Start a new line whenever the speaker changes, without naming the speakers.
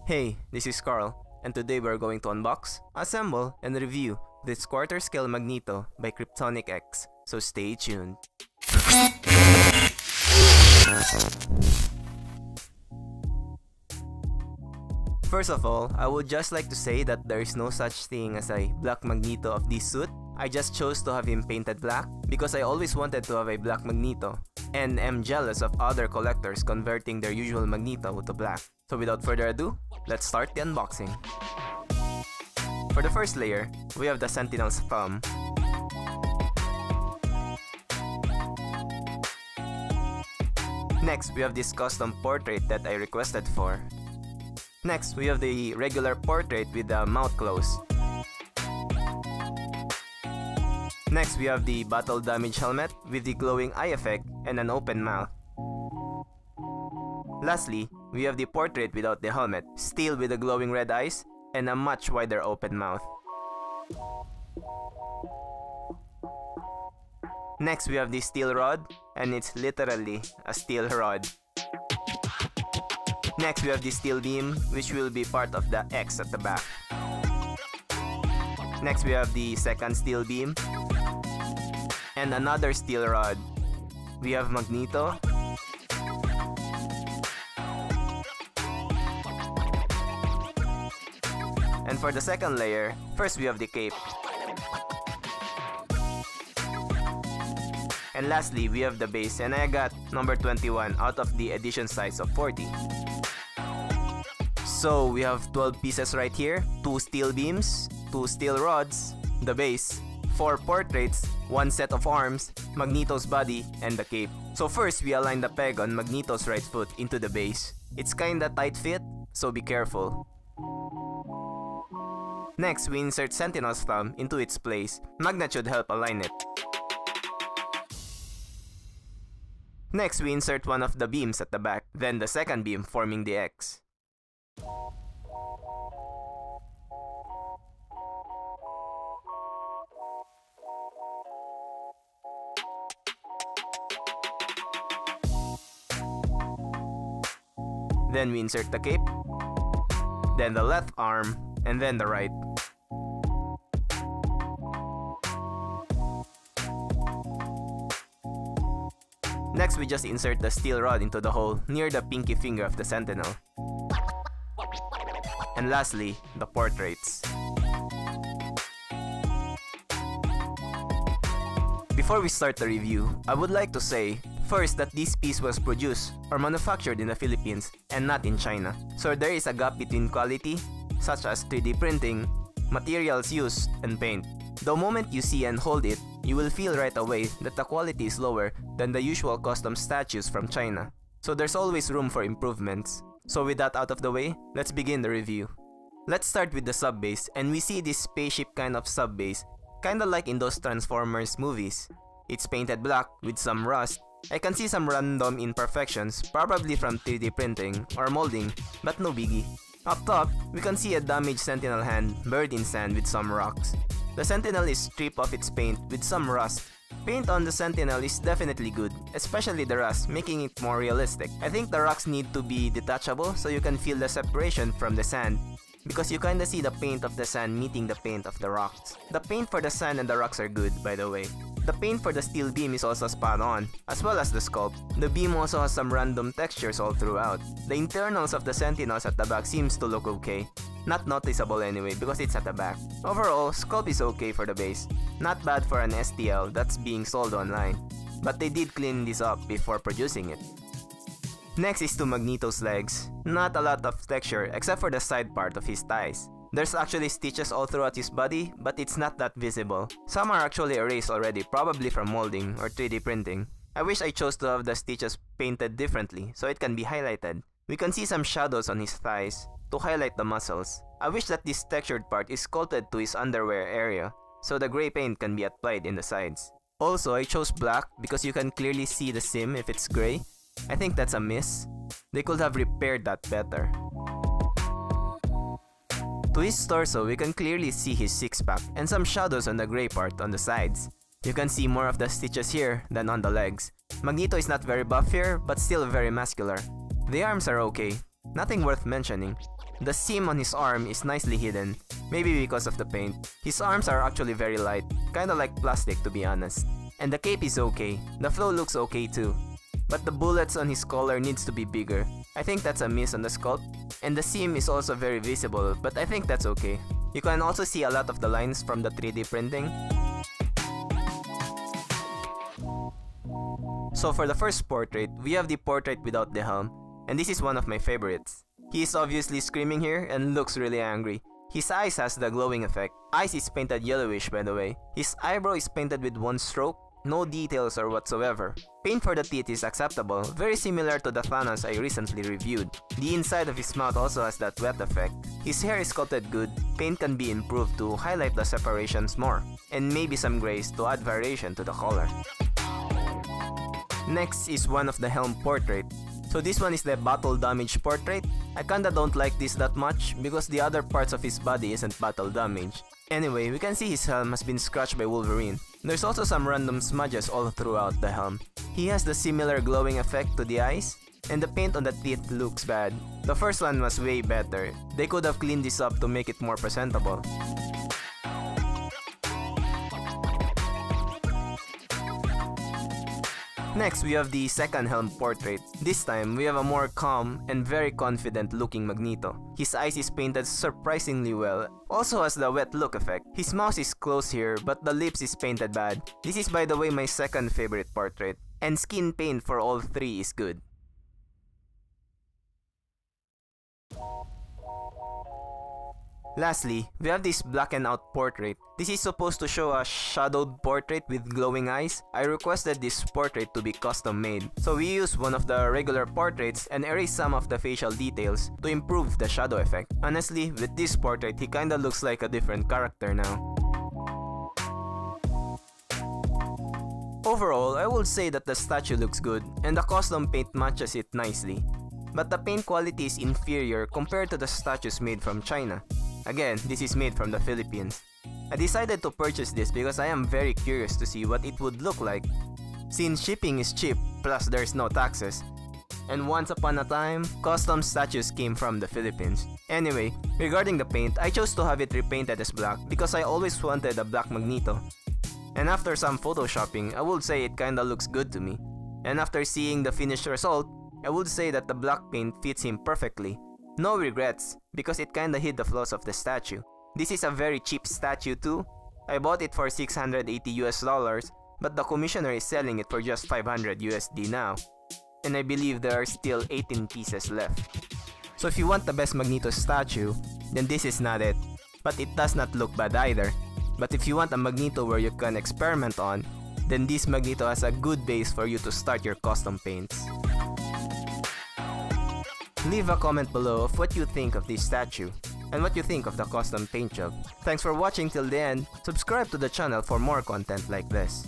Hey, this is Carl, and today we're going to unbox, assemble, and review this quarter-scale Magneto by Kryptonic X, so stay tuned. First of all, I would just like to say that there is no such thing as a black Magneto of this suit. I just chose to have him painted black because I always wanted to have a black Magneto, and am jealous of other collectors converting their usual Magneto to black. So without further ado, let's start the unboxing. For the first layer, we have the Sentinel's thumb. Next, we have this custom portrait that I requested for. Next, we have the regular portrait with the mouth closed. Next, we have the battle damage helmet with the glowing eye effect and an open mouth. Lastly, we have the portrait without the helmet, still with the glowing red eyes and a much wider open mouth. Next, we have the steel rod, and it's literally a steel rod. Next, we have the steel beam, which will be part of the X at the back. Next, we have the second steel beam, and another steel rod. We have Magneto, and for the second layer, first we have the cape. And lastly, we have the base, and I got number 21 out of the edition size of 40. So we have 12 pieces right here, 2 steel beams, 2 steel rods, the base, 4 portraits, 1 set of arms, Magneto's body, and the cape. So first, we align the peg on Magneto's right foot into the base. It's kinda tight fit, so be careful. Next, we insert Sentinel's thumb into its place. Magnet should help align it. Next, we insert one of the beams at the back, then the second beam forming the X. Then we insert the cape, then the left arm, and then the right. Next, we just insert the steel rod into the hole near the pinky finger of the Sentinel. And lastly, the portraits. Before we start the review, I would like to say, first, that this piece was produced or manufactured in the Philippines and not in China. So there is a gap between quality, such as 3D printing, materials used, and paint. The moment you see and hold it, you will feel right away that the quality is lower than the usual custom statues from China. So there's always room for improvements. So with that out of the way, let's begin the review. Let's start with the sub-base, and we see this spaceship kind of sub-base, kinda like in those Transformers movies. It's painted black with some rust. I can see some random imperfections, probably from 3D printing or molding, but no biggie. Up top, we can see a damaged Sentinel hand buried in sand with some rocks. The Sentinel is stripped of its paint with some rust. Paint on the Sentinel is definitely good, especially the rust, making it more realistic. I think the rocks need to be detachable so you can feel the separation from the sand, because you kinda see the paint of the sand meeting the paint of the rocks. The paint for the sand and the rocks are good, by the way. The paint for the steel beam is also spot on, as well as the sculpt. The beam also has some random textures all throughout. The internals of the Sentinels at the back seems to look okay. Not noticeable anyway because it's at the back. Overall, sculpt is okay for the base. Not bad for an STL that's being sold online. But they did clean this up before producing it. Next is to Magneto's legs. Not a lot of texture except for the side part of his thighs. There's actually stitches all throughout his body, but it's not that visible. Some are actually erased already, probably from molding or 3D printing. I wish I chose to have the stitches painted differently, so it can be highlighted. We can see some shadows on his thighs to highlight the muscles. I wish that this textured part is sculpted to his underwear area, so the gray paint can be applied in the sides. Also, I chose black because you can clearly see the seam if it's gray. I think that's a miss. They could have repaired that better. To his torso, we can clearly see his six-pack and some shadows on the gray part on the sides. You can see more of the stitches here than on the legs. Magneto is not very buff here, but still very muscular. The arms are okay, nothing worth mentioning. The seam on his arm is nicely hidden, maybe because of the paint. His arms are actually very light, kinda like plastic to be honest. And the cape is okay, the flow looks okay too. But the bullets on his collar needs to be bigger. I think that's a miss on the sculpt. And the seam is also very visible, but I think that's okay. You can also see a lot of the lines from the 3D printing. So for the first portrait, we have the portrait without the helm, and this is one of my favorites. He is obviously screaming here and looks really angry. His eyes has the glowing effect. Eyes is painted yellowish by the way. His eyebrow is painted with one stroke, no details or whatsoever. Paint for the teeth is acceptable, very similar to the Thanos I recently reviewed. The inside of his mouth also has that wet effect. His hair is sculpted good, paint can be improved to highlight the separations more, and maybe some grays to add variation to the color. Next is one of the helm portrait. So this one is the battle damage portrait. I kinda don't like this that much because the other parts of his body isn't battle damage. Anyway, we can see his helm has been scratched by Wolverine. There's also some random smudges all throughout the helm. He has the similar glowing effect to the eyes, and the paint on the teeth looks bad. The first one was way better. They could have cleaned this up to make it more presentable. Next, we have the second helm portrait. This time, we have a more calm and very confident looking Magneto. His eyes is painted surprisingly well, also has the wet look effect. His mouth is closed here, but the lips is painted bad. This is by the way my second favorite portrait, and skin paint for all three is good. Lastly, we have this blackened out portrait. This is supposed to show a shadowed portrait with glowing eyes. I requested this portrait to be custom made. So we used one of the regular portraits and erased some of the facial details to improve the shadow effect. Honestly, with this portrait, he kinda looks like a different character now. Overall, I would say that the statue looks good and the custom paint matches it nicely. But the paint quality is inferior compared to the statues made from China. Again, this is made from the Philippines. I decided to purchase this because I am very curious to see what it would look like. Since shipping is cheap, plus there's no taxes. And once upon a time, custom statues came from the Philippines. Anyway, regarding the paint, I chose to have it repainted as black because I always wanted a black Magneto. And after some photoshopping, I would say it kinda looks good to me. And after seeing the finished result, I would say that the black paint fits him perfectly. No regrets, because it kinda hid the flaws of the statue. This is a very cheap statue too. I bought it for $680 US, but the commissioner is selling it for just 500 USD now. And I believe there are still 18 pieces left. So if you want the best Magneto statue, then this is not it. But it does not look bad either. But if you want a Magneto where you can experiment on, then this Magneto has a good base for you to start your custom paints. Leave a comment below of what you think of this statue, and what you think of the custom paint job. Thanks for watching till the end. Subscribe to the channel for more content like this.